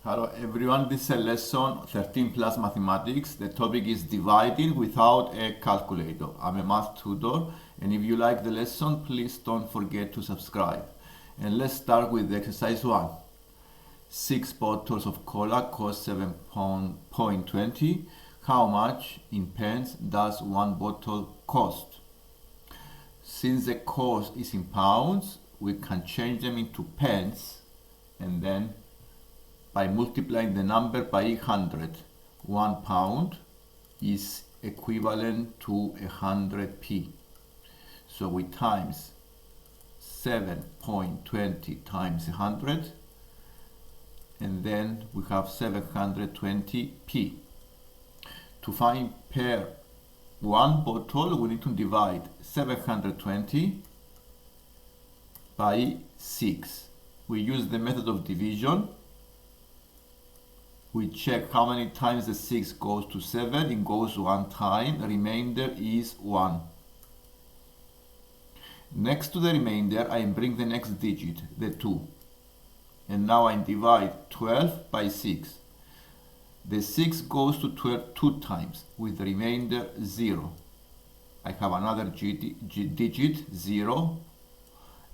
Hello everyone, this is a lesson 13 plus mathematics. The topic is dividing without a calculator. I'm a math tutor, and if you like the lesson, please don't forget to subscribe. And let's start with exercise 1. 6 bottles of cola cost 7.20. How much in pence does one bottle cost? Since the cost is in pounds, we can change them into pence, and then by multiplying the number by 100, 1 pound is equivalent to 100p. So we times 7.20 times 100, and then we have 720p. To find per one bottle, we need to divide 720 by 6. We use the method of division. We check how many times the 6 goes to 7. It goes 1 time. The remainder is 1. Next to the remainder, I bring the next digit, the 2. And now I divide 12 by 6. The 6 goes to 12 2 times, with the remainder 0. I have another digit, 0.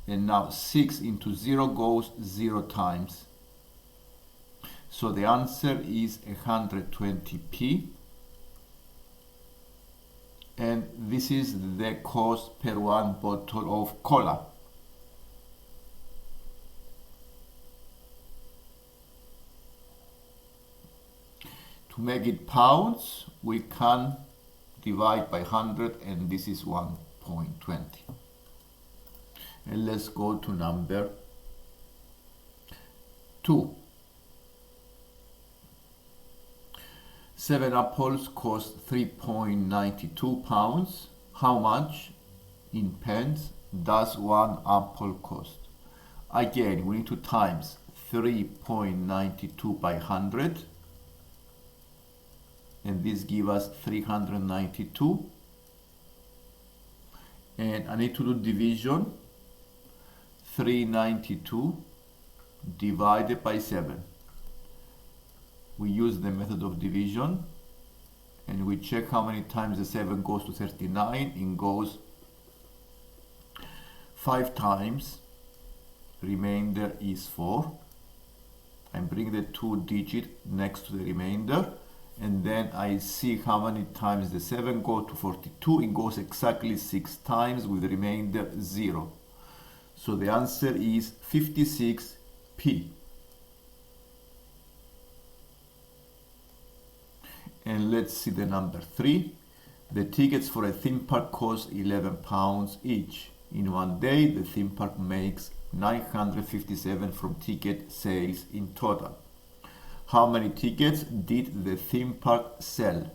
And now 6 into 0 goes 0 times. So the answer is 120p, and this is the cost per one bottle of cola. To make it pounds, we can divide by 100, and this is 1.20. And let's go to number 2. 7 apples cost 3.92 pounds. How much in pence does one apple cost? Again, we need to times 3.92 by 100, and this gives us 392. And I need to do division. 392 divided by 7. We use the method of division, and we check how many times the 7 goes to 39. It goes 5 times. Remainder is 4. I bring the 2 digit next to the remainder, and then I see how many times the 7 goes to 42. It goes exactly 6 times, with the remainder 0. So the answer is 56p. And let's see the number 3. The tickets for a theme park cost 11 pounds each. In one day, the theme park makes 957 from ticket sales in total. How many tickets did the theme park sell?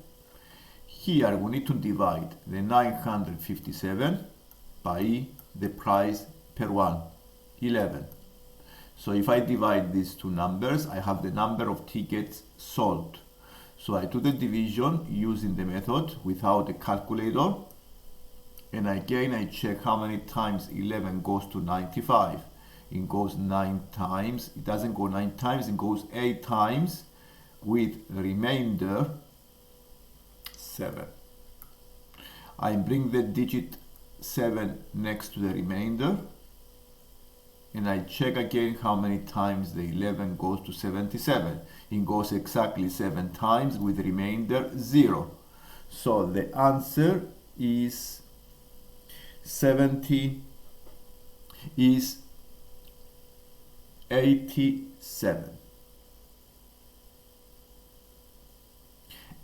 Here we need to divide the 957 by the price per one, 11. So if I divide these two numbers, I have the number of tickets sold. So I do the division using the method without a calculator, and again I check how many times 11 goes to 95. It goes 9 times. It doesn't go 9 times, it goes 8 times, with the remainder 7. I bring the digit 7 next to the remainder, and I check again how many times the 11 goes to 77. It goes exactly 7 times, with the remainder 0. So the answer is 87.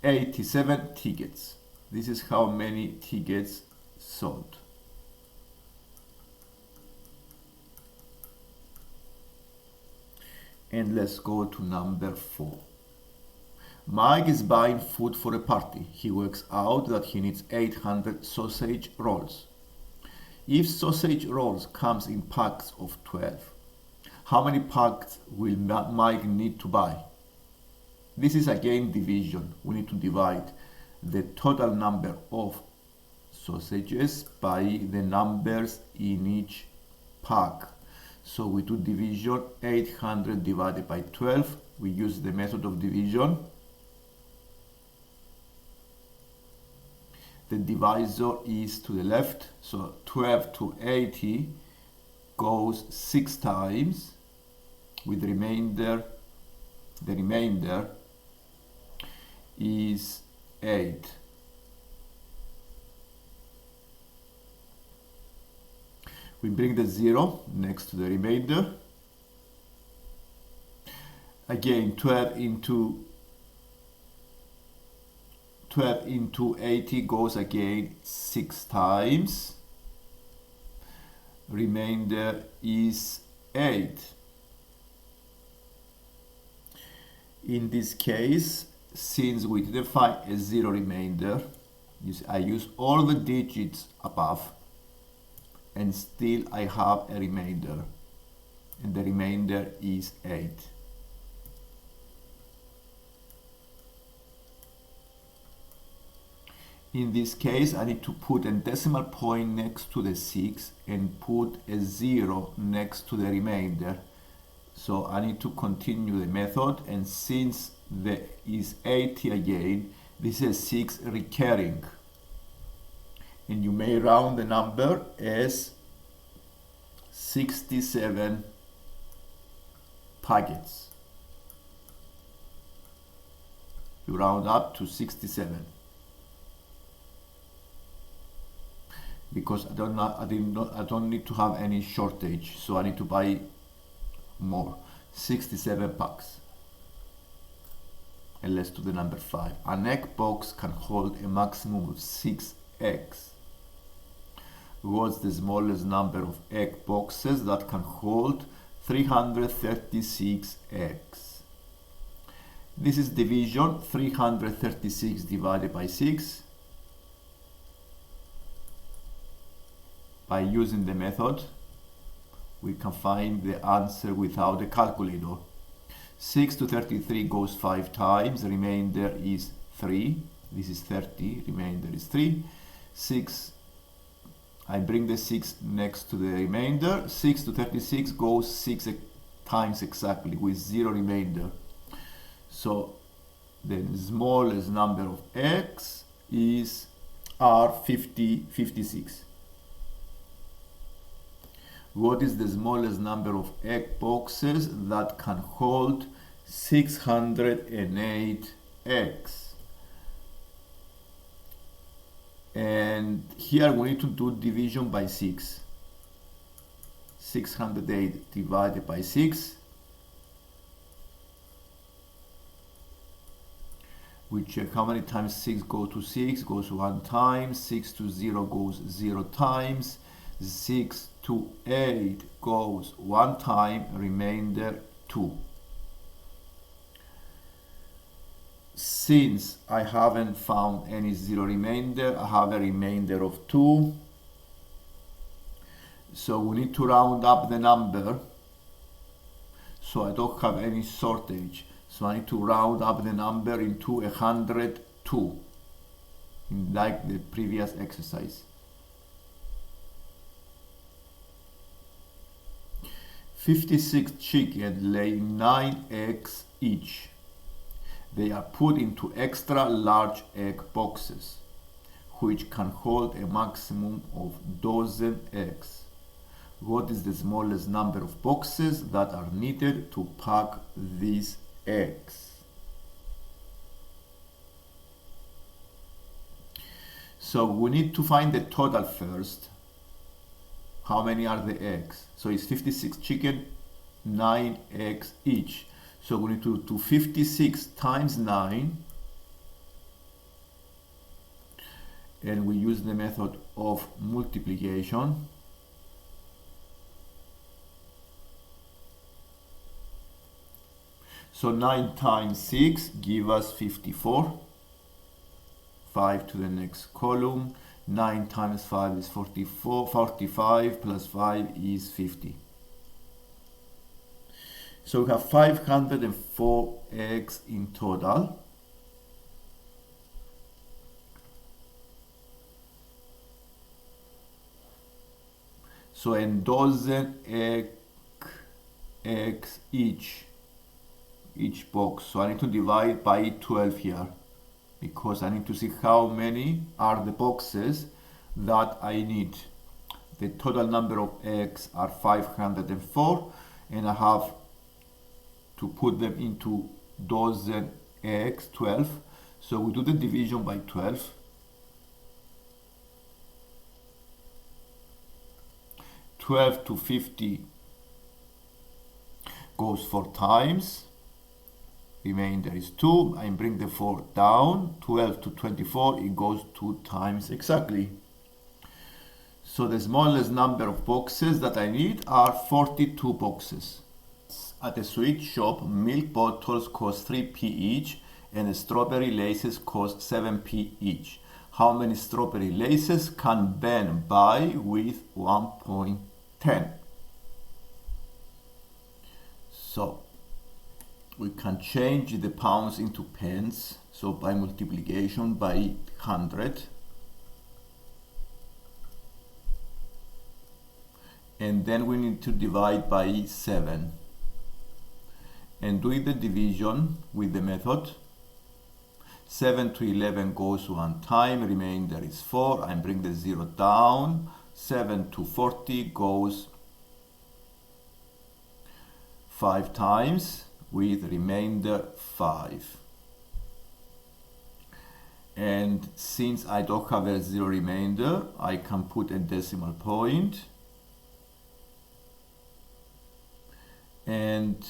87 tickets. This is how many tickets sold. And let's go to number 4. Mike is buying food for a party. He works out that he needs 800 sausage rolls. If sausage rolls comes in packs of 12, how many packs will Mike need to buy? This is again division. We need to divide the total number of sausages by the numbers in each pack. So we do division. 800 divided by 12. We use the method of division. The divisor is to the left, so 12 to 80 goes 6 times, with the remainder is 8. We bring the 0 next to the remainder. Again, 12 into 80 goes again 6 times. Remainder is 8. In this case, since we didn't find a 0 remainder, I use all the digits above, and still I have a remainder, and the remainder is 8. In this case, I need to put a decimal point next to the 6 and put a 0 next to the remainder. So I need to continue the method, and since there is 80 again, this is 6 recurring. And you may round the number as 67 packets. You round up to 67. Because I don't need to have any shortage, so I need to buy more. 67 packs. And let's do the number 5. An egg box can hold a maximum of 6 eggs. What's the smallest number of egg boxes that can hold 336 eggs? This is division. 336 divided by 6. By using the method, we can find the answer without a calculator. 6 to 33 goes 5 times, remainder is 3. This is 30, remainder is 3. 6, I bring the 6 next to the remainder. 6 to 36 goes 6 times exactly, with 0 remainder. So the smallest number of eggs is 56. What is the smallest number of egg boxes that can hold 608 eggs? And here we need to do division by 6. 608 divided by 6. We check how many times 6 goes to 6, goes 1 time. 6 to 0 goes 0 times. 6 to 8 goes 1 time, remainder 2. Since I haven't found any 0 remainder, I have a remainder of 2. So we need to round up the number, so I don't have any shortage. So I need to round up the number into 102, like the previous exercise. 56 chickens lay 9 eggs each. They are put into extra large egg boxes, which can hold a maximum of 12 eggs. What is the smallest number of boxes that are needed to pack these eggs? So we need to find the total first. How many are the eggs? So it's 56 chicken, 9 eggs each. So we need to do 56 times 9. And we use the method of multiplication. So 9 times 6 give us 54. 5 to the next column. 9 times 5 is 45 plus 5 is 50. So we have 504 eggs in total. So a dozen egg eggs each box. So I need to divide by 12 here, because I need to see how many are the boxes that I need. The total number of eggs are 504, and I have to put them into dozen eggs, 12. So we do the division by 12. 12 to 50 goes 4 times. Remainder is 2. I bring the 4 down. 12 to 24, it goes 2 times exactly. So the smallest number of boxes that I need are 42 boxes. At a sweet shop, milk bottles cost 3p each, and strawberry laces cost 7p each. How many strawberry laces can Ben buy with 1.10? So we can change the pounds into pence, so by multiplication by 100, and then we need to divide by 7, and doing the division with the method. 7 to 11 goes 1 time, remainder is 4. I bring the 0 down. 7 to 40 goes 5 times, with remainder 5. And since I don't have a 0 remainder, I can put a decimal point, and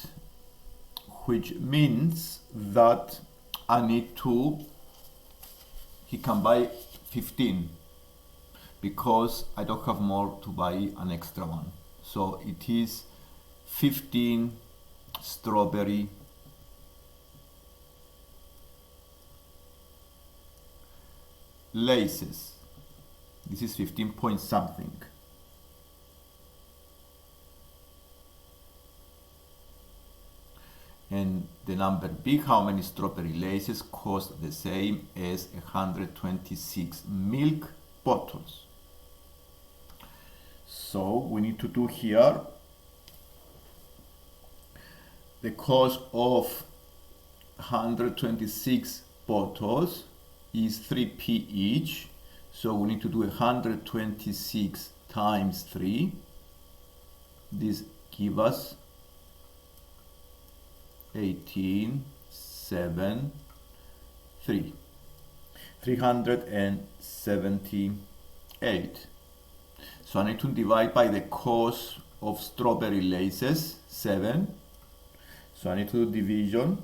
which means that I need to, he can buy 15, because I don't have more to buy an extra one. So it is 15 strawberry laces. This is 15 point something. And the number B, how many strawberry laces, cost the same as 126 milk bottles. So we need to do here the cost of 126 bottles is 3p each. So we need to do 126 times 3. This gives us 18, 7, 3. 378. So I need to divide by the cost of strawberry laces, 7. So I need to do division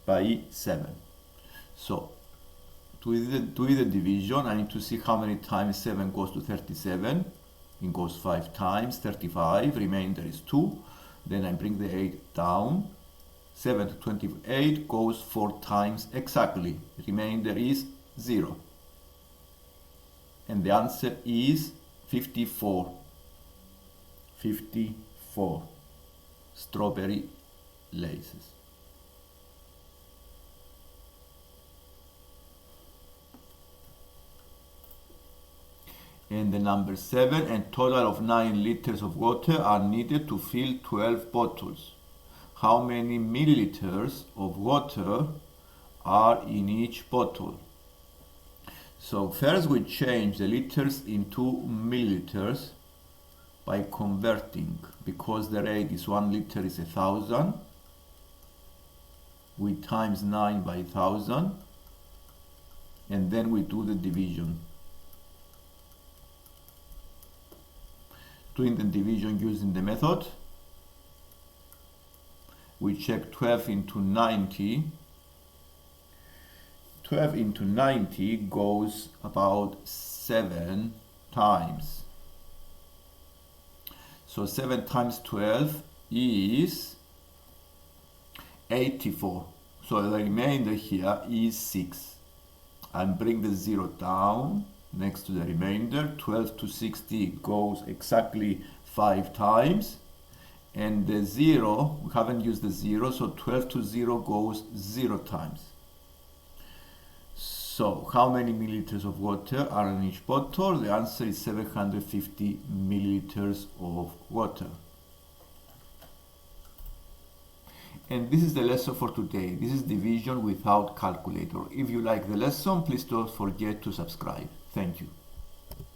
by 7. So to do the division, I need to see how many times 7 goes to 37. It goes 5 times, 35. Remainder is 2. Then I bring the 8 down. 7 to 28 goes 4 times exactly. Remainder is 0. And the answer is 54. 54 strawberry laces. And the number 7, and total of 9 liters of water are needed to fill 12 bottles. How many milliliters of water are in each bottle? So first we change the liters into milliliters by converting, because the rate is 1 liter is 1,000. We times 9 by 1,000, and then we do the division. Doing the division using the method, we check 12 into 90. 12 into 90 goes about 7 times. So 7 times 12 is 84. So the remainder here is 6. I bring the 0 down next to the remainder. 12 to 60 goes exactly 5 times. And the 0, we haven't used the 0, so 12 to 0 goes 0 times. So how many milliliters of water are in each bottle? The answer is 750 milliliters of water. And this is the lesson for today. This is division without calculator. If you like the lesson, please don't forget to subscribe. Thank you.